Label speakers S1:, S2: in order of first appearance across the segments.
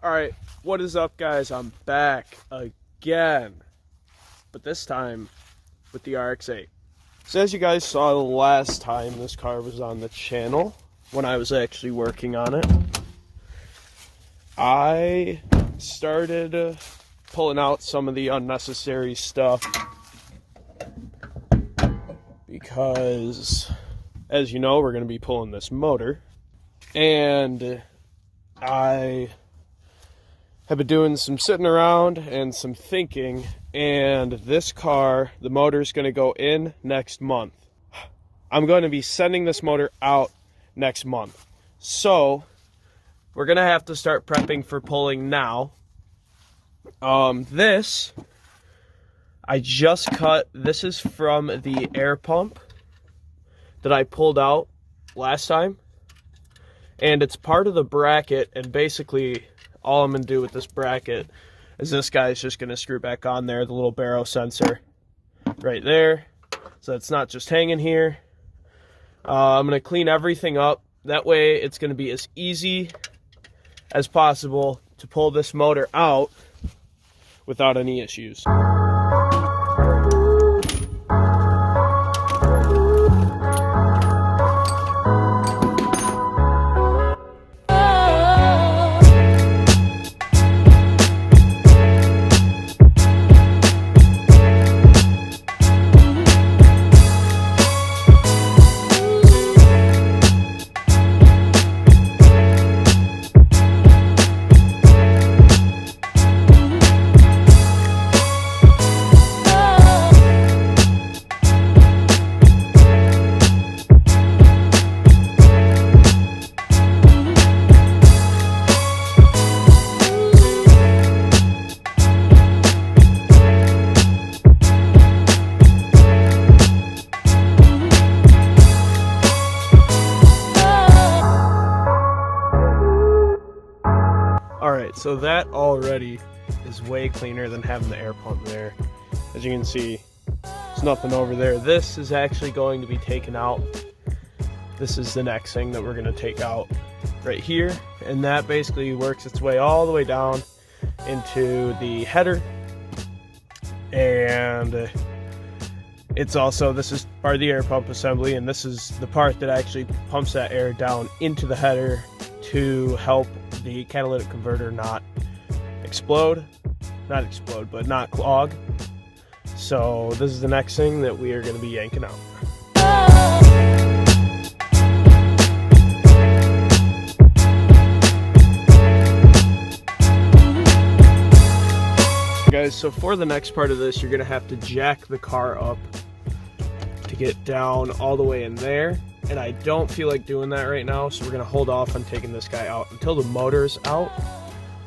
S1: Alright, what is up guys? I'm back again, but this time with the RX-8. So as you guys saw the last time this car was on the channel, when I was actually working on it, I started pulling out some of the unnecessary stuff because, as you know, we're going to be pulling this motor, and I have been doing some sitting around and some thinking, and this car, the motor is going to go in next month. I'm going to be sending this motor out next month. So we're going to have to start prepping for pulling now. This, I just cut. This is from the air pump that I pulled out last time. And it's part of the bracket, and basically all I'm going to do with this bracket is this guy's just going to screw back on there, the little baro sensor right there, so it's not just hanging here. I'm going to clean everything up. That way it's going to be as easy as possible to pull this motor out without any issues. Alright, so that already is way cleaner than having the air pump there. As you can see, there's nothing over there. This is actually going to be taken out. This is the next thing that we're going to take out right here. And that basically works its way all the way down into the header. And it's also, this is part of the air pump assembly, and this is the part that actually pumps that air down into the header to help the catalytic converter not explode, but not clog. So this is the next thing that we are going to be yanking out. Guys, so for the next part of this, you're going to have to jack the car up to get down all the way in there. And I don't feel like doing that right now, so we're going to hold off on taking this guy out until the motor's out.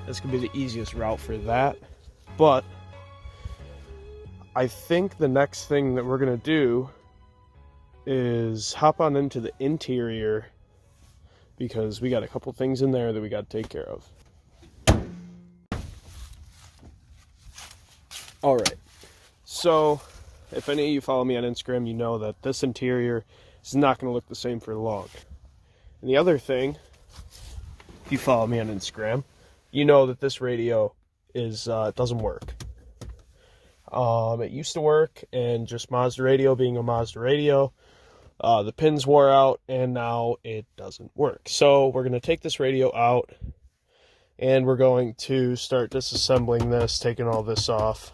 S1: That's going to be the easiest route for that. But I think the next thing that we're going to do is hop on into the interior, because we got a couple things in there that we got to take care of. Alright, so if any of you follow me on Instagram, you know that this interior is not going to look the same for long. And the other thing, if you follow me on Instagram, you know that this radio is doesn't work. It used to work, and just Mazda radio being a Mazda radio, the pins wore out, and now it doesn't work. So we're going to take this radio out, and we're going to start disassembling this, taking all this off.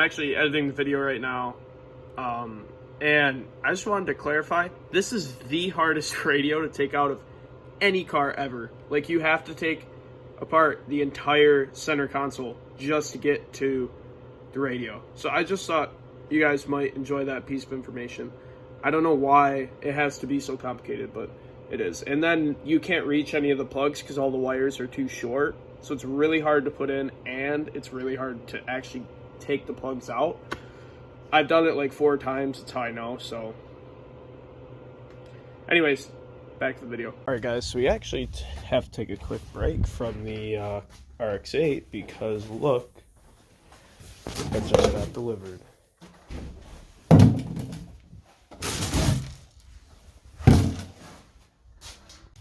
S1: actually editing the video right now, and I just wanted to clarify, this is the hardest radio to take out of any car ever. Like, you have to take apart the entire center console just to get to the radio. So I just thought you guys might enjoy that piece of information. I don't know why it has to be so complicated, but it is. And then you can't reach any of the plugs because all the wires are too short. So it's really hard to put in, and it's really hard to actually take the plugs out. I've done it like 4 times, that's how I know. So anyways, back to the video. Alright guys, so we actually have to take a quick break from the Rx-8 because look, I just got delivered.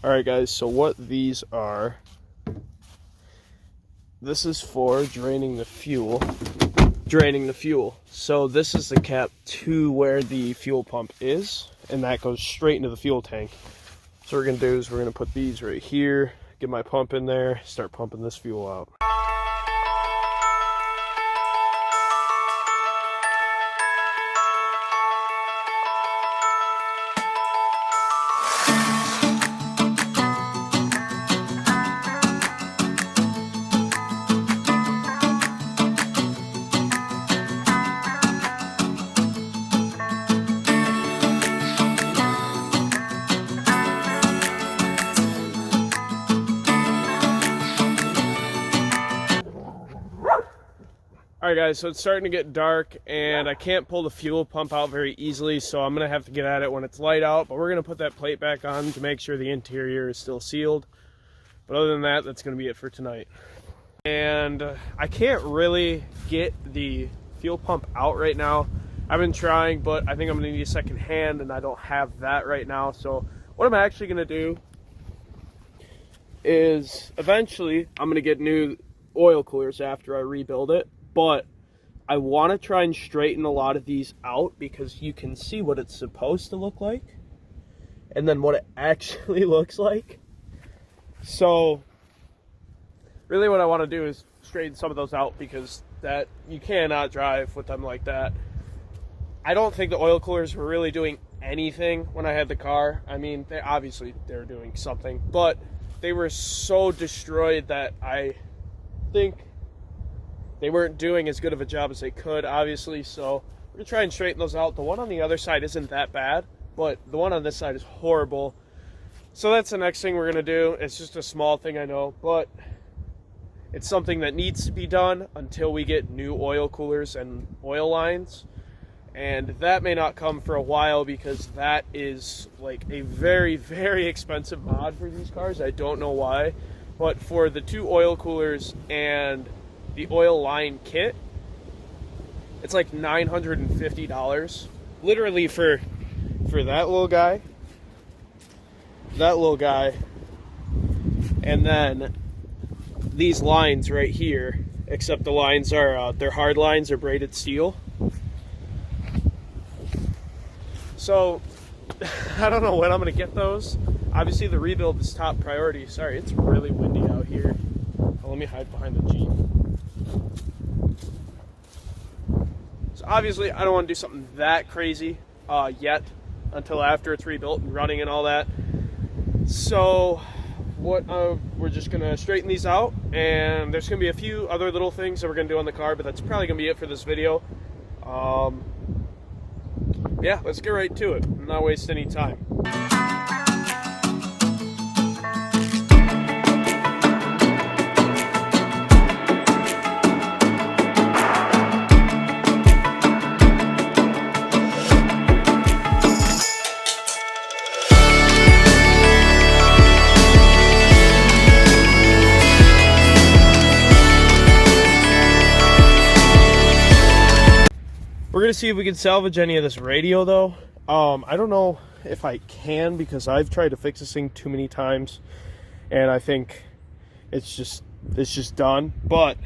S1: Alright guys, so what these are, this is for draining the fuel. So this is the cap to where the fuel pump is, and that goes straight into the fuel tank. So what we're going to do is we're going to put these right here, get my pump in there, start pumping this fuel out. Alright guys, so it's starting to get dark and I can't pull the fuel pump out very easily, so I'm going to have to get at it when it's light out, but we're going to put that plate back on to make sure the interior is still sealed. But other than that, that's going to be it for tonight. And I can't really get the fuel pump out right now. I've been trying, but I think I'm going to need a second hand and I don't have that right now. So what I'm actually going to do is eventually I'm going to get new oil coolers after I rebuild it. But I want to try and straighten a lot of these out because you can see what it's supposed to look like and then what it actually looks like. So really what I want to do is straighten some of those out because that you cannot drive with them like that. I don't think the oil coolers were really doing anything when I had the car. I mean, they're doing something, but they were so destroyed that I think they weren't doing as good of a job as they could, obviously, so we're going to try and straighten those out. The one on the other side isn't that bad, but the one on this side is horrible. So that's the next thing we're going to do. It's just a small thing, I know, but it's something that needs to be done until we get new oil coolers and oil lines. And that may not come for a while because that is like a very, very expensive mod for these cars. I don't know why, but for the 2 oil coolers and the oil line kit, it's like $950 literally for that little guy, and then these lines right here, except the lines are they're hard lines or braided steel. So I don't know when I'm gonna get those. Obviously the rebuild is top priority. Sorry, it's really windy out here. Oh, let me hide behind the Jeep. So obviously I don't want to do something that crazy yet until after it's rebuilt and running and all that. So we're just gonna straighten these out, and there's gonna be a few other little things that we're gonna do on the car, but that's probably gonna be it for this video. Yeah, let's get right to it and not waste any time. We're gonna see if we can salvage any of this radio though. I don't know if I can because I've tried to fix this thing too many times and I think it's just done. But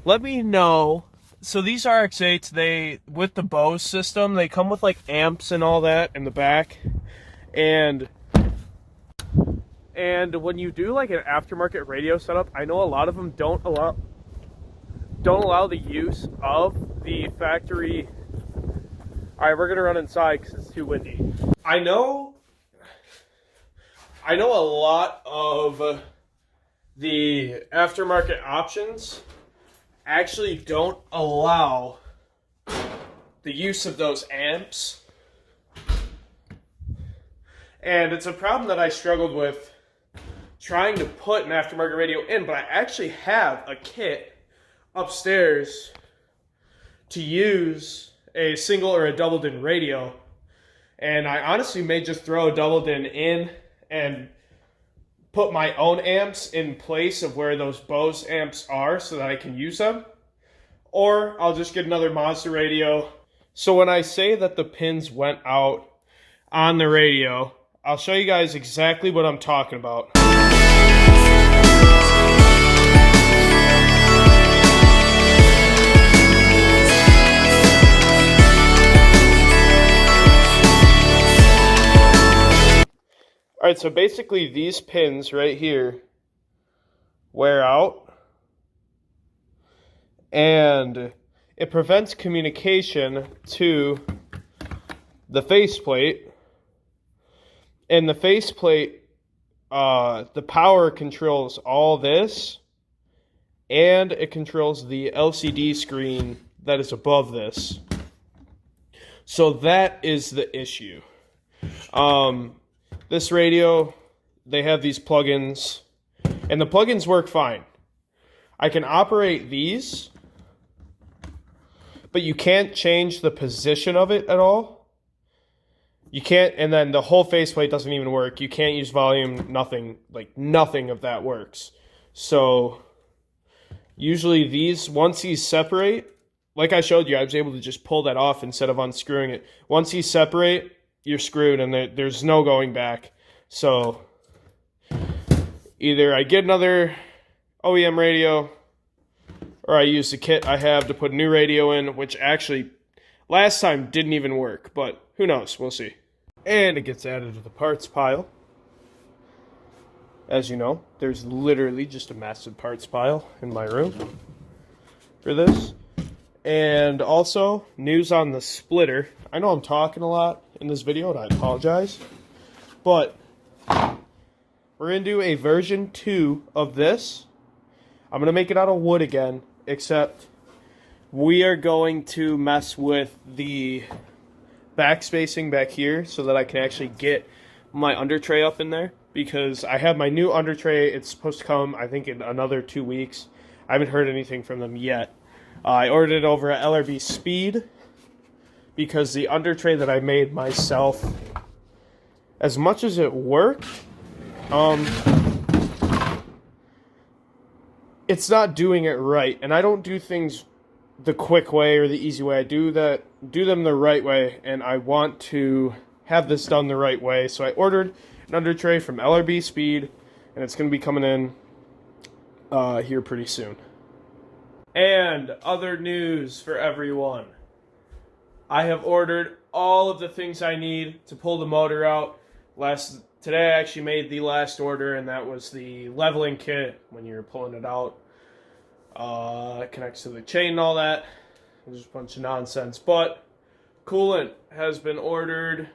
S1: let me know. So these Rx-8s, with the Bose system, they come with like amps and all that in the back. And when you do like an aftermarket radio setup, I know a lot of them don't allow don't allow the use of the factory. All right, we're gonna run inside because it's too windy. I know a lot of the aftermarket options actually don't allow the use of those amps. And it's a problem that I struggled with trying to put an aftermarket radio in, but I actually have a kit upstairs to use a single or a double din radio. And I honestly may just throw a double din in and put my own amps in place of where those Bose amps are so that I can use them. Or I'll just get another Mazda radio. So when I say that the pins went out on the radio, I'll show you guys exactly what I'm talking about. Alright, so basically these pins right here wear out, and it prevents communication to the faceplate. And the faceplate, the power controls all this, and it controls the LCD screen that is above this. So that is the issue. This radio, they have these plugins, and the plugins work fine. I can operate these, but you can't change the position of it at all. You can't, and then the whole faceplate doesn't even work. You can't use volume, nothing, like nothing of that works. So usually these, once these separate, like I showed you, I was able to just pull that off instead of unscrewing it. Once these separate, you're screwed, and there's no going back. So either I get another OEM radio, or I use the kit I have to put a new radio in, which actually last time didn't even work, but who knows, we'll see. And it gets added to the parts pile. As you know, there's literally just a massive parts pile in my room for this. And also, news on the splitter. I know I'm talking a lot in this video, and I apologize. But we're going to do a version 2 of this. I'm going to make it out of wood again, except we are going to mess with the back spacing back here so that I can actually get my under tray up in there, because I have my new under tray. It's supposed to come, I think, in another 2 weeks. I haven't heard anything from them yet. I ordered it over at LRB Speed because the under tray that I made myself, as much as it worked, it's not doing it right. And I don't do things the quick way or the easy way. I do them the right way, and I want to have this done the right way. So I ordered an under tray from LRB Speed, and it's going to be coming in here pretty soon. And other news for everyone. I have ordered all of the things I need to pull the motor out. Today I actually made the last order, and that was the leveling kit when you're pulling it out. It connects to the chain and all that. There's a bunch of nonsense. But coolant has been ordered.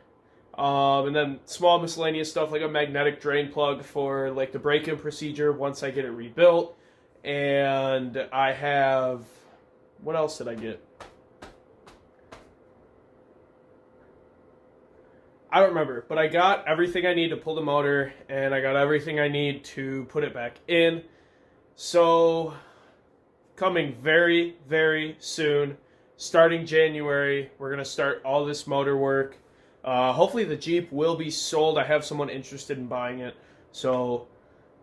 S1: And then small miscellaneous stuff like a magnetic drain plug for like the break-in procedure once I get it rebuilt. And I have... what else did I get? I don't remember, but I got everything I need to pull the motor, and I got everything I need to put it back in. So, coming very, very soon, starting January, we're going to start all this motor work. Hopefully the Jeep will be sold. I have someone interested in buying it. So,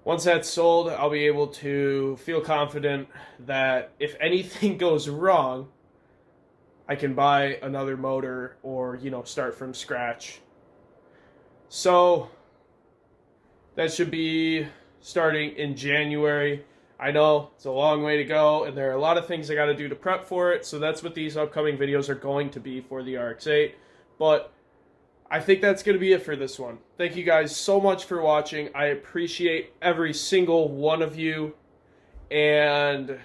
S1: once that's sold, I'll be able to feel confident that if anything goes wrong, I can buy another motor or, start from scratch. So, that should be starting in January. I know it's a long way to go, and there are a lot of things I got to do to prep for it, so that's what these upcoming videos are going to be for the RX-8. But I think that's going to be it for this one. Thank you guys so much for watching. I appreciate every single one of you, and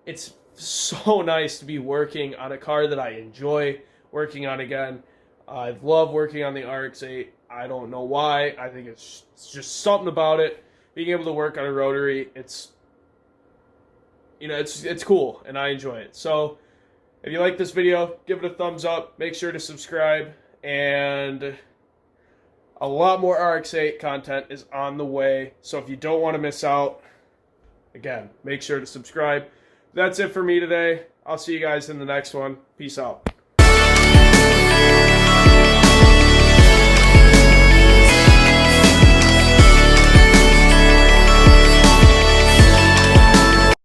S1: it's so nice to be working on a car that I enjoy working on again. I love working on the RX-8. I don't know why. I think it's just something about it. Being able to work on a rotary, it's cool, and I enjoy it. So if you like this video, give it a thumbs up. Make sure to subscribe, and a lot more RX-8 content is on the way. So if you don't want to miss out, again, make sure to subscribe. That's it for me today. I'll see you guys in the next one. Peace out.